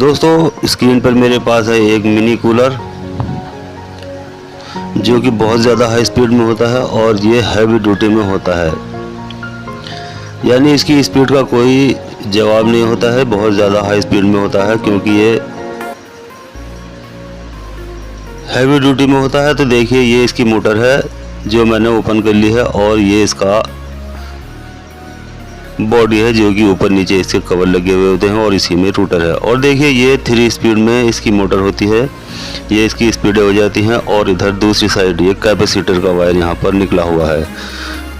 दोस्तों स्क्रीन पर मेरे पास है एक मिनी कूलर जो कि बहुत ज़्यादा हाई स्पीड में होता है और ये हैवी ड्यूटी में होता है, यानी इसकी स्पीड का कोई जवाब नहीं होता है, बहुत ज़्यादा हाई स्पीड में होता है क्योंकि ये हैवी ड्यूटी में होता है। तो देखिए ये इसकी मोटर है जो मैंने ओपन कर ली है और ये इसका बॉडी है जो कि ऊपर नीचे इसके कवर लगे हुए होते हैं और इसी में रोटर है। और देखिए ये 3 स्पीड में इसकी मोटर होती है, ये इसकी स्पीडें हो जाती हैं। और इधर दूसरी साइड ये कैपेसिटर का वायर यहाँ पर निकला हुआ है।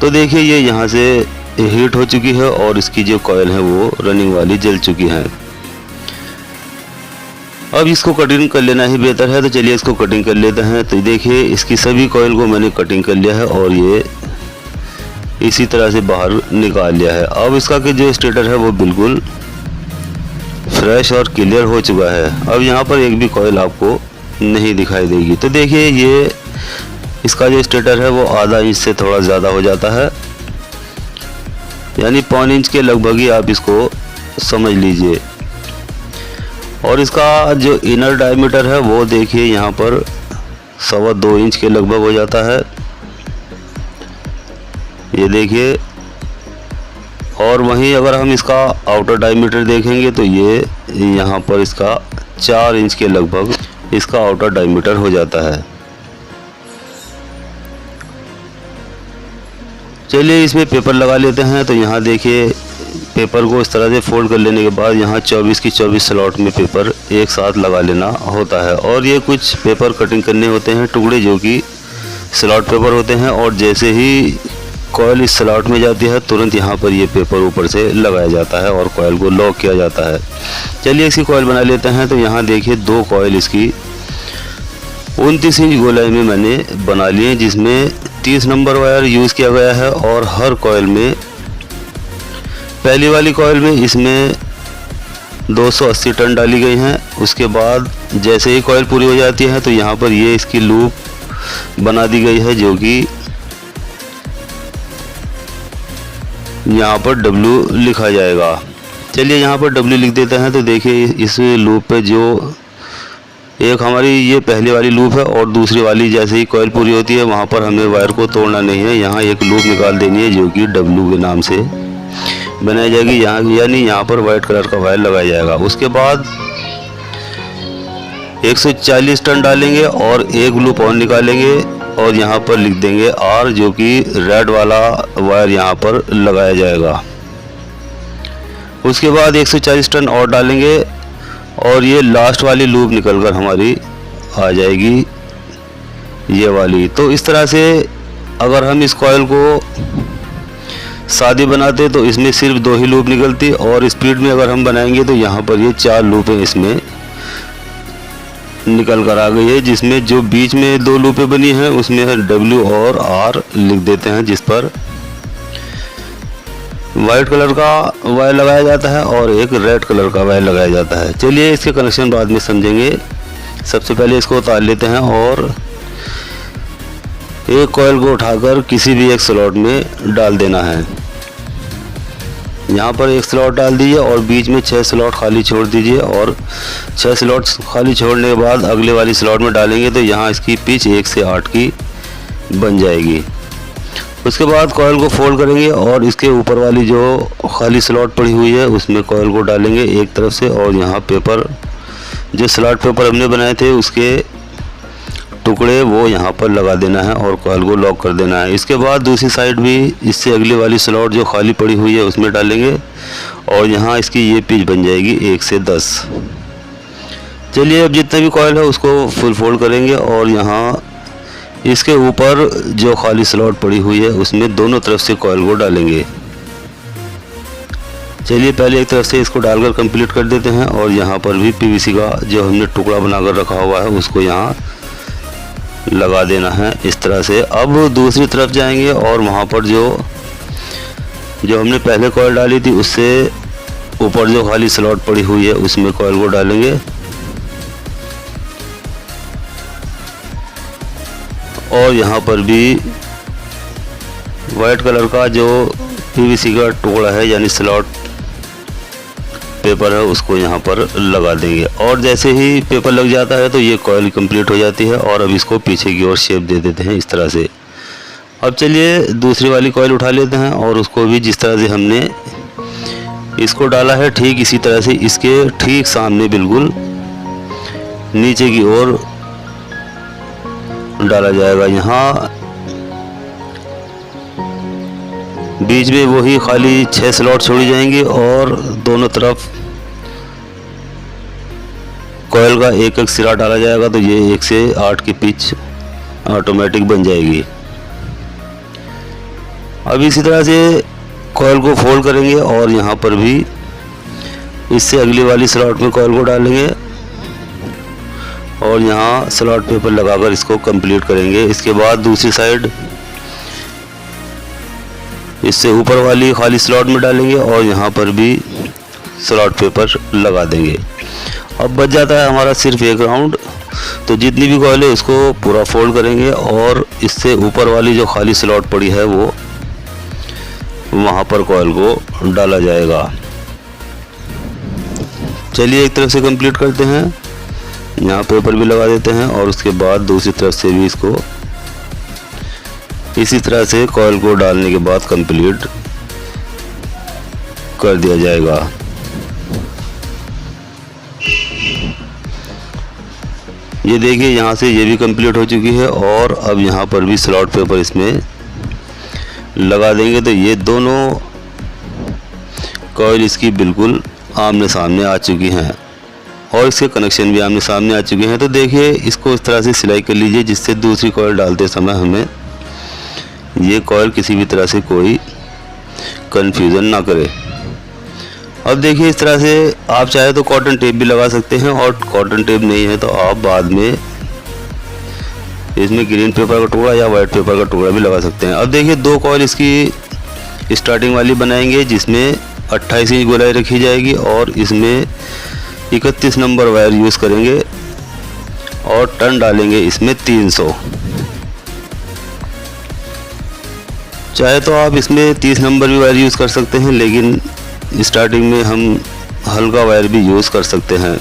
तो देखिए ये यहाँ से हीट हो चुकी है और इसकी जो कॉइल है वो रनिंग वाली जल चुकी है। अब इसको कटिंग कर लेना ही बेहतर है, तो चलिए इसको कटिंग कर लेते हैं। तो देखिए इसकी सभी कॉइल को मैंने कटिंग कर लिया है और ये इसी तरह से बाहर निकाल लिया है। अब इसका कि जो स्टेटर है वो बिल्कुल फ्रेश और क्लियर हो चुका है। अब यहाँ पर एक भी कॉइल आपको नहीं दिखाई देगी। तो देखिए ये इसका जो स्टेटर है वो आधा इंच से थोड़ा ज़्यादा हो जाता है, यानी 1.25 इंच के लगभग ही आप इसको समझ लीजिए। और इसका जो इनर डायमीटर है वो देखिए यहाँ पर 2.25 इंच के लगभग हो जाता है, ये देखिए। और वहीं अगर हम इसका आउटर डायमीटर देखेंगे तो ये यहाँ पर इसका 4 इंच के लगभग इसका आउटर डायमीटर हो जाता है। चलिए इसमें पेपर लगा लेते हैं। तो यहाँ देखिए पेपर को इस तरह से फोल्ड कर लेने के बाद यहाँ 24 की 24 स्लॉट में पेपर एक साथ लगा लेना होता है। और ये कुछ पेपर कटिंग करने होते हैं टुकड़े जो कि स्लॉट पेपर होते हैं, और जैसे ही कॉइल इस स्लॉट में जाती है तुरंत यहाँ पर ये पेपर ऊपर से लगाया जाता है और कॉइल को लॉक किया जाता है। चलिए इसकी कॉइल बना लेते हैं। तो यहाँ देखिए 2 कॉइल इसकी 29 इंच गोलाई में मैंने बना लिए, जिसमें 30 नंबर वायर यूज़ किया गया है। और हर कॉइल में पहली वाली कॉइल में इसमें 280 टन डाली गई हैं। उसके बाद जैसे ही कॉइल पूरी हो जाती है तो यहाँ पर ये इसकी लूप बना दी गई है जो कि यहाँ पर W लिखा जाएगा। चलिए यहाँ पर W लिख देते हैं। तो देखिए इस लूप पे जो एक हमारी ये पहले वाली लूप है और दूसरी वाली जैसे ही कॉइल पूरी होती है वहाँ पर हमें वायर को तोड़ना नहीं है, यहाँ एक लूप निकाल देनी है जो कि W के नाम से बनाई जाएगी, यहाँ यानी यहाँ पर वाइट कलर का वायर लगाया जाएगा। उसके बाद 140 टन डालेंगे और एक लूप और निकालेंगे और यहाँ पर लिख देंगे R, जो कि रेड वाला वायर यहाँ पर लगाया जाएगा। उसके बाद 140 टन और डालेंगे और ये लास्ट वाली लूप निकलकर हमारी आ जाएगी ये वाली। तो इस तरह से अगर हम इस कॉइल को सादी बनाते तो इसमें सिर्फ 2 ही लूप निकलती, और स्पीड में अगर हम बनाएंगे तो यहाँ पर ये 4 लूपें इसमें निकल कर आ गई है, जिसमें जो बीच में 2 लूपें बनी हैं उसमें है W और R लिख देते हैं, जिस पर वाइट कलर का वायर लगाया जाता है और एक रेड कलर का वायर लगाया जाता है। चलिए इसके कनेक्शन बाद में समझेंगे। सबसे पहले इसको उतार लेते हैं और एक कॉइल को उठाकर किसी भी एक स्लॉट में डाल देना है। यहाँ पर एक स्लॉट डाल दीजिए और बीच में 6 स्लॉट खाली छोड़ दीजिए, और 6 स्लॉट खाली छोड़ने के बाद अगले वाली स्लॉट में डालेंगे तो यहाँ इसकी पिच 1 से 8 की बन जाएगी। उसके बाद कॉइल को फोल्ड करेंगे और इसके ऊपर वाली जो खाली स्लॉट पड़ी हुई है उसमें कॉइल को डालेंगे एक तरफ से, और यहाँ पेपर जो स्लॉट पेपर हमने बनाए थे उसके टुकड़े वो यहाँ पर लगा देना है और कॉइल को लॉक कर देना है। इसके बाद दूसरी साइड भी इससे अगली वाली स्लॉट जो खाली पड़ी हुई है उसमें डालेंगे और यहाँ इसकी ये पिच बन जाएगी 1 से 10। चलिए अब जितना भी कॉइल है उसको फुल फोल्ड करेंगे और यहाँ इसके ऊपर जो खाली स्लॉट पड़ी हुई है उसमें दोनों तरफ से कॉइल को डालेंगे। चलिए पहले एक तरफ से इसको डालकर कंप्लीट कर देते हैं, और यहाँ पर भी PVC का जो हमने टुकड़ा बनाकर रखा हुआ है उसको यहाँ लगा देना है इस तरह से। अब दूसरी तरफ जाएंगे और वहाँ पर जो हमने पहले कॉइल डाली थी उससे ऊपर जो खाली स्लॉट पड़ी हुई है उसमें कॉइल को डालेंगे, और यहाँ पर भी वाइट कलर का जो PVC का टुकड़ा है यानी स्लॉट पेपर है उसको यहाँ पर लगा देंगे। और जैसे ही पेपर लग जाता है तो ये कॉइल कंप्लीट हो जाती है। और अब इसको पीछे की ओर शेप दे देते हैं इस तरह से। अब चलिए दूसरी वाली कॉइल उठा लेते हैं और उसको भी जिस तरह से हमने इसको डाला है ठीक इसी तरह से इसके ठीक सामने बिल्कुल नीचे की ओर डाला जाएगा। यहाँ बीच में वही खाली 6 स्लॉट छोड़ी जाएंगी और दोनों तरफ कॉइल का एक एक सिरा डाला जाएगा। तो ये 1 से 8 की पिच ऑटोमेटिक बन जाएगी। अब इसी तरह से कॉइल को फोल्ड करेंगे और यहाँ पर भी इससे अगली वाली स्लॉट में कॉइल को डालेंगे और यहाँ स्लॉट पेपर लगाकर इसको कंप्लीट करेंगे। इसके बाद दूसरी साइड इससे ऊपर वाली खाली स्लॉट में डालेंगे और यहाँ पर भी स्लॉट पेपर लगा देंगे। अब बच जाता है हमारा सिर्फ एक राउंड। तो जितनी भी कॉइल है उसको पूरा फोल्ड करेंगे और इससे ऊपर वाली जो खाली स्लॉट पड़ी है वो वहाँ पर कॉइल को डाला जाएगा। चलिए एक तरफ से कंप्लीट करते हैं, यहाँ पेपर भी लगा देते हैं और उसके बाद दूसरी तरफ से भी इसको इसी तरह से कॉइल को डालने के बाद कंप्लीट कर दिया जाएगा। ये देखिए यहाँ से ये भी कंप्लीट हो चुकी है और अब यहाँ पर भी स्लॉट पेपर इसमें लगा देंगे। तो ये दोनों कॉइल इसकी बिल्कुल आमने सामने आ चुकी हैं और इसके कनेक्शन भी आमने सामने आ चुके हैं। तो देखिए इसको इस तरह से सिलाई कर लीजिए जिससे दूसरी कॉइल डालते समय हमें ये कॉइल किसी भी तरह से कोई कंफ्यूजन ना करे। अब देखिए इस तरह से आप चाहे तो कॉटन टेप भी लगा सकते हैं और कॉटन टेप नहीं है तो आप बाद में इसमें ग्रीन पेपर का टुकड़ा या वाइट पेपर का टुकड़ा भी लगा सकते हैं। अब देखिए 2 कॉइल इसकी स्टार्टिंग वाली बनाएंगे जिसमें 28 इंच गोलाई रखी जाएगी और इसमें 31 नंबर वायर यूज़ करेंगे और टर्न डालेंगे इसमें 300। चाहे तो आप इसमें 30 नंबर भी वायर यूज़ कर सकते हैं लेकिन स्टार्टिंग में हम हल्का वायर भी यूज़ कर सकते हैं।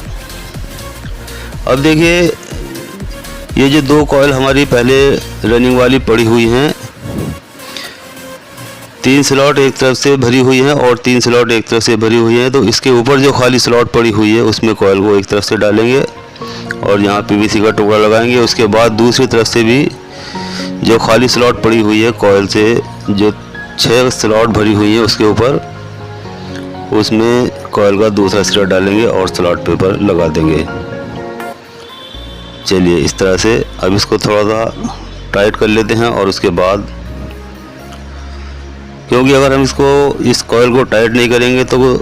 अब देखिए ये जो 2 कॉइल हमारी पहले रनिंग वाली पड़ी हुई हैं, 3 स्लॉट एक तरफ से भरी हुई हैं और 3 स्लॉट एक तरफ से भरी हुई हैं। तो इसके ऊपर जो खाली स्लॉट पड़ी हुई है उसमें कॉइल को एक तरफ से डालेंगे और यहाँ पीवीसी का टुकड़ा लगाएंगे। उसके बाद दूसरी तरफ से भी जो खाली स्लॉट पड़ी हुई है कॉइल से जो 6 स्लॉट भरी हुई है उसके ऊपर उसमें कॉइल का दूसरा सिरा डालेंगे और स्लॉट पेपर लगा देंगे। चलिए इस तरह से अब इसको थोड़ा सा टाइट कर लेते हैं और उसके बाद क्योंकि अगर हम इस कॉइल को टाइट नहीं करेंगे तो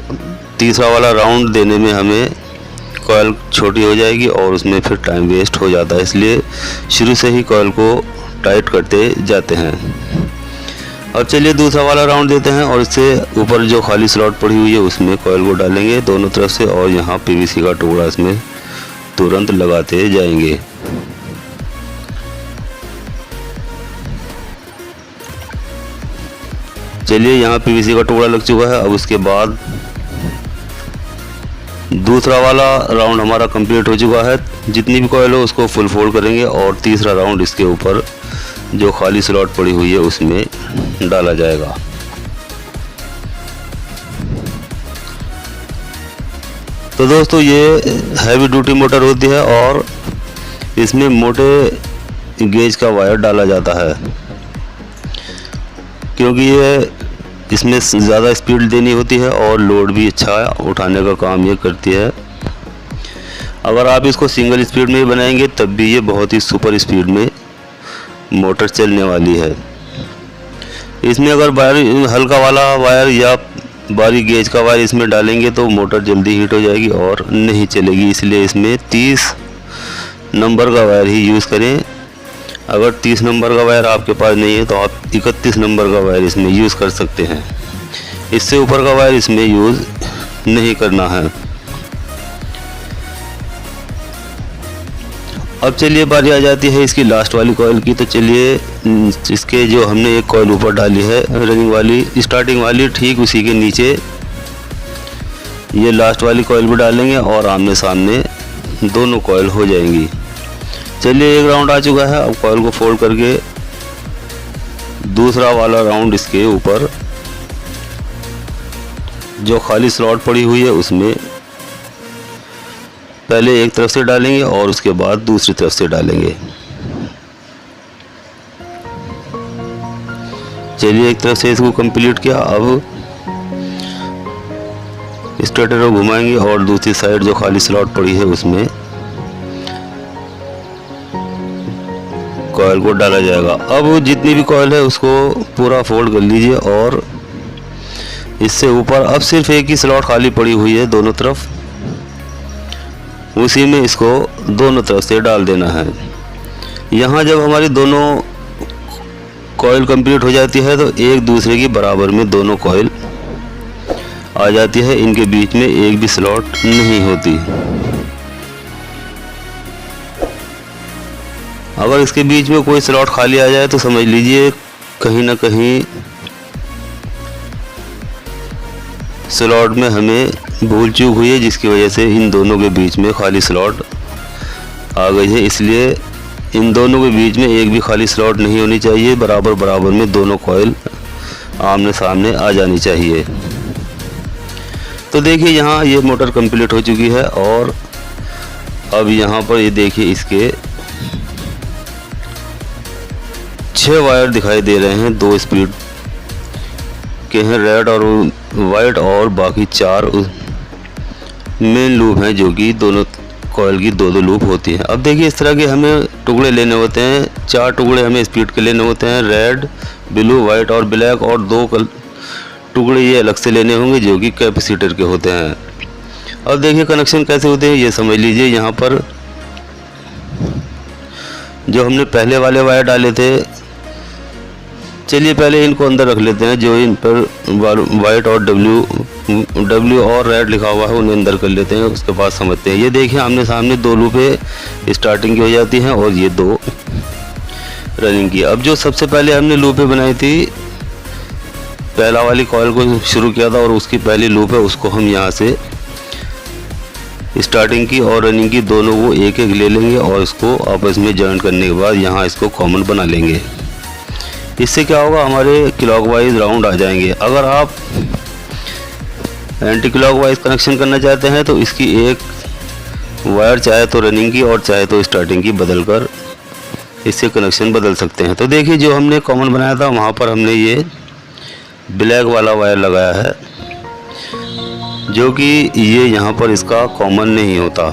तीसरा वाला राउंड देने में हमें कॉइल छोटी हो जाएगी और उसमें फिर टाइम वेस्ट हो जाता है। इसलिए शुरू से ही कॉइल को टाइट करते जाते हैं। अब चलिए दूसरा वाला राउंड देते हैं और इससे ऊपर जो खाली स्लॉट पड़ी हुई है उसमें कॉइल को डालेंगे दोनों तरफ से और यहाँ पीवीसी का टुकड़ा इसमें तुरंत लगाते जाएंगे। चलिए यहाँ पीवीसी का टुकड़ा लग चुका है। अब उसके बाद दूसरा वाला राउंड हमारा कंप्लीट हो चुका है। जितनी भी कॉइल हो उसको फुल फोल्ड करेंगे और तीसरा राउंड इसके ऊपर जो खाली स्लॉट पड़ी हुई है उसमें डाला जाएगा। तो दोस्तों ये हैवी ड्यूटी मोटर होती है और इसमें मोटे गेज का वायर डाला जाता है क्योंकि ये इसमें ज़्यादा स्पीड देनी होती है और लोड भी अच्छा उठाने का काम ये करती है। अगर आप इसको सिंगल स्पीड में बनाएंगे तब भी ये बहुत ही सुपर स्पीड में मोटर चलने वाली है। इसमें अगर वायर हल्का वाला वायर या बारीक गेज का वायर इसमें डालेंगे तो मोटर जल्दी हीट हो जाएगी और नहीं चलेगी। इसलिए इसमें 30 नंबर का वायर ही यूज़ करें। अगर 30 नंबर का वायर आपके पास नहीं है तो आप 31 नंबर का वायर इसमें यूज़ कर सकते हैं। इससे ऊपर का वायर इसमें यूज़ नहीं करना है। अब चलिए बारी आ जाती है इसकी लास्ट वाली कॉइल की। तो चलिए इसके जो हमने एक कॉइल ऊपर डाली है रनिंग वाली स्टार्टिंग वाली, ठीक उसी के नीचे ये लास्ट वाली कॉइल भी डालेंगे और आमने सामने दोनों कॉइल हो जाएंगी। चलिए एक राउंड आ चुका है। अब कॉइल को फोल्ड करके दूसरा वाला राउंड इसके ऊपर जो खाली स्लॉट पड़ी हुई है उसमें पहले एक तरफ से डालेंगे और उसके बाद दूसरी तरफ से डालेंगे। चलिए एक तरफ से इसको कंप्लीट किया। अब स्टेटर को घुमाएंगे और दूसरी साइड जो खाली स्लॉट पड़ी है उसमें कॉइल को डाला जाएगा। अब जितनी भी कॉइल है उसको पूरा फोल्ड कर लीजिए और इससे ऊपर अब सिर्फ एक ही स्लॉट खाली पड़ी हुई है दोनों तरफ, उसी में इसको दोनों तरफ से डाल देना है। यहाँ जब हमारी दोनों कॉइल कंप्लीट हो जाती है तो एक दूसरे की बराबर में दोनों कॉइल आ जाती है, इनके बीच में एक भी स्लॉट नहीं होती। अगर इसके बीच में कोई स्लॉट खाली आ जाए तो समझ लीजिए कहीं ना कहीं स्लॉट में हमें भूल चूक हुई है, जिसकी वजह से इन दोनों के बीच में खाली स्लॉट आ गई है। इसलिए इन दोनों के बीच में एक भी खाली स्लॉट नहीं होनी चाहिए, बराबर बराबर में दोनों कॉइल आमने सामने आ जानी चाहिए। तो देखिए यहाँ ये मोटर कंप्लीट हो चुकी है और अब यहाँ पर ये देखिए इसके 6 वायर दिखाई दे रहे हैं, 2 स्पीड के हैं, रेड और वाइट, और बाकी 4 मेन लूप हैं जो कि दोनों कॉइल की 2-2 लूप होती है। अब देखिए इस तरह के हमें टुकड़े लेने होते हैं, 4 टुकड़े हमें स्पीड के लेने होते हैं, रेड, ब्लू, वाइट और ब्लैक, और 2 टुकड़े ये अलग से लेने होंगे जो कि कैपेसिटर के होते हैं। अब देखिए कनेक्शन कैसे होते हैं ये समझ लीजिए। यहाँ पर जो हमने पहले वाले वायर डाले थे, चलिए पहले इनको अंदर रख लेते हैं। जो इन पर वाइट और डब्ल्यू और रेड लिखा हुआ है उन्हें अंदर कर लेते हैं, उसके बाद समझते हैं। ये देखिए आमने सामने 2 लूपें स्टार्टिंग की हो जाती हैं और ये 2 रनिंग की। अब जो सबसे पहले हमने लूपें बनाई थी, पहला वाली कॉइल को शुरू किया था और उसकी पहली लूप है उसको हम यहाँ से स्टार्टिंग की और रनिंग की दोनों को एक एक ले लेंगे और इसको आपस में जॉइन करने के बाद यहाँ इसको कॉमन बना लेंगे। इससे क्या होगा, हमारे क्लॉकवाइज राउंड आ जाएंगे। अगर आप एंटी क्लॉकवाइज कनेक्शन करना चाहते हैं तो इसकी एक वायर चाहे तो रनिंग की और चाहे तो स्टार्टिंग की बदलकर इससे कनेक्शन बदल सकते हैं। तो देखिए जो हमने कॉमन बनाया था वहाँ पर हमने ये ब्लैक वाला वायर लगाया है, जो कि ये यहाँ पर इसका कॉमन नहीं होता।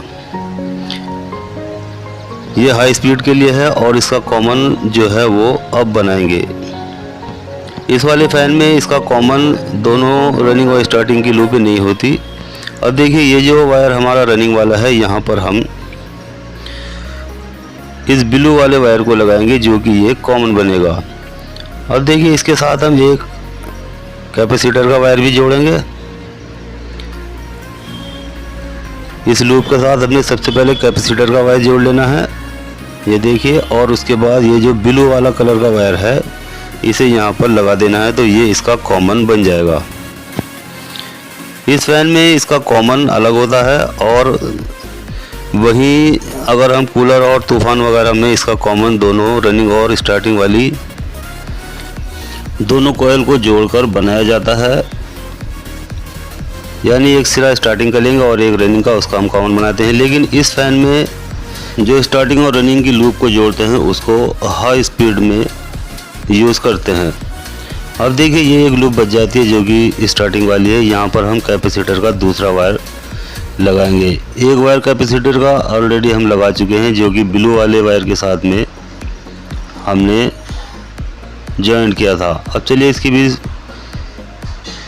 ये हाई स्पीड के लिए है और इसका कॉमन जो है वो अब बनाएंगे। इस वाले फैन में इसका कॉमन दोनों रनिंग और स्टार्टिंग की लूपें नहीं होती। अब देखिए ये जो वायर हमारा रनिंग वाला है, यहाँ पर हम इस ब्लू वाले वायर को लगाएंगे जो कि ये कॉमन बनेगा। अब देखिए इसके साथ हम एक कैपेसिटर का वायर भी जोड़ेंगे। इस लूप के साथ हमने सबसे पहले कैपेसिटर का वायर जोड़ लेना है, ये देखिए, और उसके बाद ये जो ब्लू वाला कलर का वायर है इसे यहाँ पर लगा देना है, तो ये इसका कॉमन बन जाएगा। इस फैन में इसका कॉमन अलग होता है और वहीं अगर हम कूलर और तूफान वगैरह में इसका कॉमन दोनों रनिंग और स्टार्टिंग वाली दोनों कॉइल को जोड़कर बनाया जाता है। यानी एक सिरा स्टार्टिंग का लेंगे और एक रनिंग का, उसका हम कॉमन बनाते हैं। लेकिन इस फैन में जो स्टार्टिंग और रनिंग की लूप को जोड़ते हैं उसको हाई स्पीड में यूज़ करते हैं। अब देखिए ये एक लूप बच जाती है जो कि स्टार्टिंग वाली है। यहाँ पर हम कैपेसिटर का दूसरा वायर लगाएंगे। एक वायर कैपेसिटर का ऑलरेडी हम लगा चुके हैं जो कि ब्लू वाले वायर के साथ में हमने जॉइंट किया था। अब चलिए इसकी भी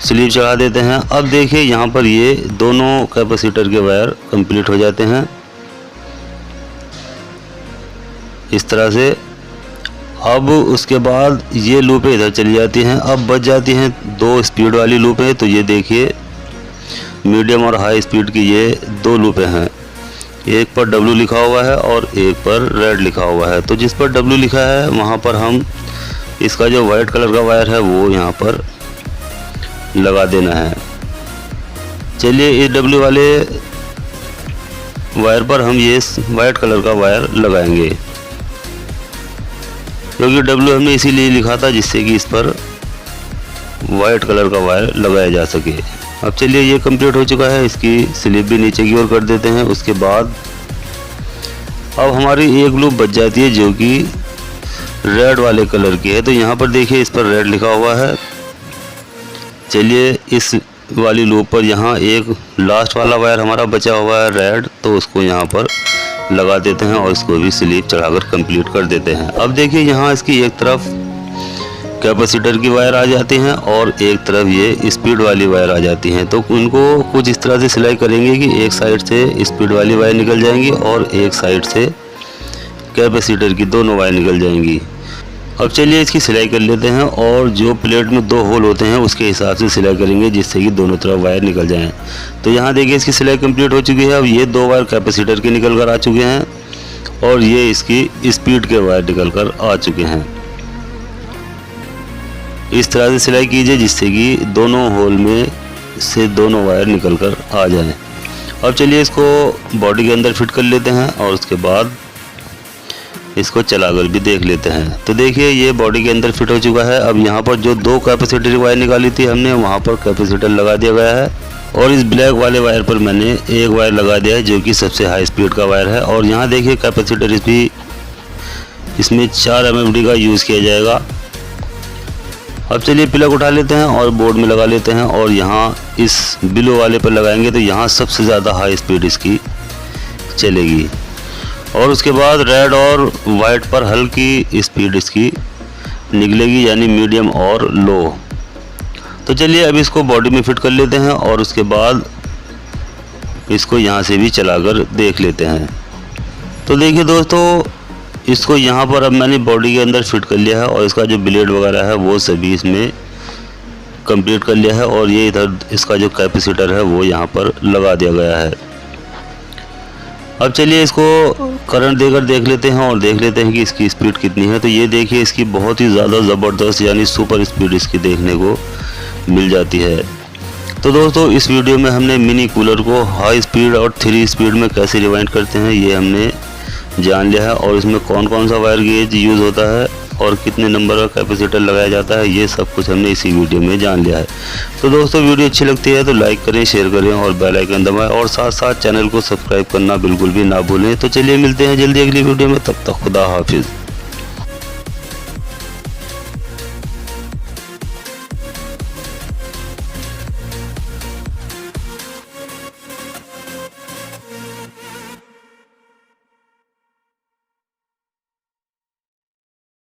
स्लीव चढ़ा देते हैं। अब देखिए यहाँ पर ये दोनों कैपेसिटर के वायर कंप्लीट हो जाते हैं इस तरह से। अब उसके बाद ये लूपें इधर चली जाती हैं। अब बच जाती हैं 2 स्पीड वाली लूपें। तो ये देखिए मीडियम और हाई स्पीड की ये 2 लूपें हैं। एक पर W लिखा हुआ है और एक पर रेड लिखा हुआ है। तो जिस पर W लिखा है वहाँ पर हम इसका जो वाइट कलर का वायर है वो यहाँ पर लगा देना है। चलिए इस डब्ल्यू वाले वायर पर हम ये वाइट कलर का वायर लगाएंगे, क्योंकि डब्ल्यू हमने इसीलिए लिखा था जिससे कि इस पर वाइट कलर का वायर लगाया जा सके। अब चलिए ये कंप्लीट हो चुका है, इसकी स्लिप भी नीचे की ओर कर देते हैं। उसके बाद अब हमारी एक लूप बच जाती है जो कि रेड वाले कलर की है। तो यहाँ पर देखिए इस पर रेड लिखा हुआ है। चलिए इस वाली लूप पर यहाँ एक लास्ट वाला वायर हमारा बचा हुआ है रेड, तो उसको यहाँ पर लगा देते हैं और इसको भी स्लीप चढ़ाकर कंप्लीट कर देते हैं। अब देखिए यहाँ इसकी एक तरफ कैपेसिटर की वायर आ जाती हैं और एक तरफ ये स्पीड वाली वायर आ जाती हैं। तो उनको कुछ इस तरह से सिलाई करेंगे कि एक साइड से स्पीड वाली वायर निकल जाएंगी और एक साइड से कैपेसिटर की दोनों वायर निकल जाएंगी। अब चलिए इसकी सिलाई कर लेते हैं और जो प्लेट में 2 होल होते हैं उसके हिसाब से सिलाई करेंगे जिससे कि दोनों तरफ वायर निकल जाएं। तो यहाँ देखिए इसकी सिलाई कंप्लीट हो चुकी है। अब ये 2 वायर कैपेसिटर के निकल कर आ चुके हैं और ये इसकी स्पीड के वायर निकल कर आ चुके हैं। इस तरह से सिलाई कीजिए जिससे कि दोनों होल में से दोनों वायर निकल कर आ जाएं। अब चलिए इसको बॉडी के अंदर फिट कर लेते हैं और उसके बाद इसको चलाकर भी देख लेते हैं। तो देखिए ये बॉडी के अंदर फिट हो चुका है। अब यहाँ पर जो 2 कैपेसिटर की वायर निकाली थी हमने, वहाँ पर कैपेसिटर लगा दिया गया है और इस ब्लैक वाले वायर पर मैंने एक वायर लगा दिया है जो कि सबसे हाई स्पीड का वायर है। और यहाँ देखिए कैपेसिटर इसमें 4 MFD का यूज़ किया जाएगा। अब चलिए प्लग उठा लेते हैं और बोर्ड में लगा लेते हैं और यहाँ इस बिलो वाले पर लगाएंगे तो यहाँ सबसे ज़्यादा हाई स्पीड इसकी चलेगी। और उसके बाद रेड और वाइट पर हल्की स्पीड इसकी निकलेगी, यानी मीडियम और लो। तो चलिए अब इसको बॉडी में फिट कर लेते हैं और उसके बाद इसको यहाँ से भी चलाकर देख लेते हैं। तो देखिए दोस्तों इसको यहाँ पर अब मैंने बॉडी के अंदर फिट कर लिया है और इसका जो ब्लेड वगैरह है वो सभी इसमें कंप्लीट कर लिया है और ये इधर इसका जो कैपेसिटर है वो यहाँ पर लगा दिया गया है। अब चलिए इसको करंट देकर देख लेते हैं और देख लेते हैं कि इसकी स्पीड कितनी है। तो ये देखिए इसकी बहुत ही ज़्यादा ज़बरदस्त यानी सुपर स्पीड इसकी देखने को मिल जाती है। तो दोस्तों इस वीडियो में हमने मिनी कूलर को हाई स्पीड और 3 स्पीड में कैसे रिवाइंड करते हैं ये हमने जान लिया है और इसमें कौन कौन सा वायर गेज यूज़ होता है और कितने नंबर का कैपेसिटर लगाया जाता है, ये सब कुछ हमने इसी वीडियो में जान लिया है। तो दोस्तों वीडियो अच्छी लगती है तो लाइक करें, शेयर करें और बेल आइकन दबाएं और साथ साथ चैनल को सब्सक्राइब करना बिल्कुल भी ना भूलें। तो चलिए मिलते हैं जल्दी अगली वीडियो में, तब तक खुदा हाफिज़।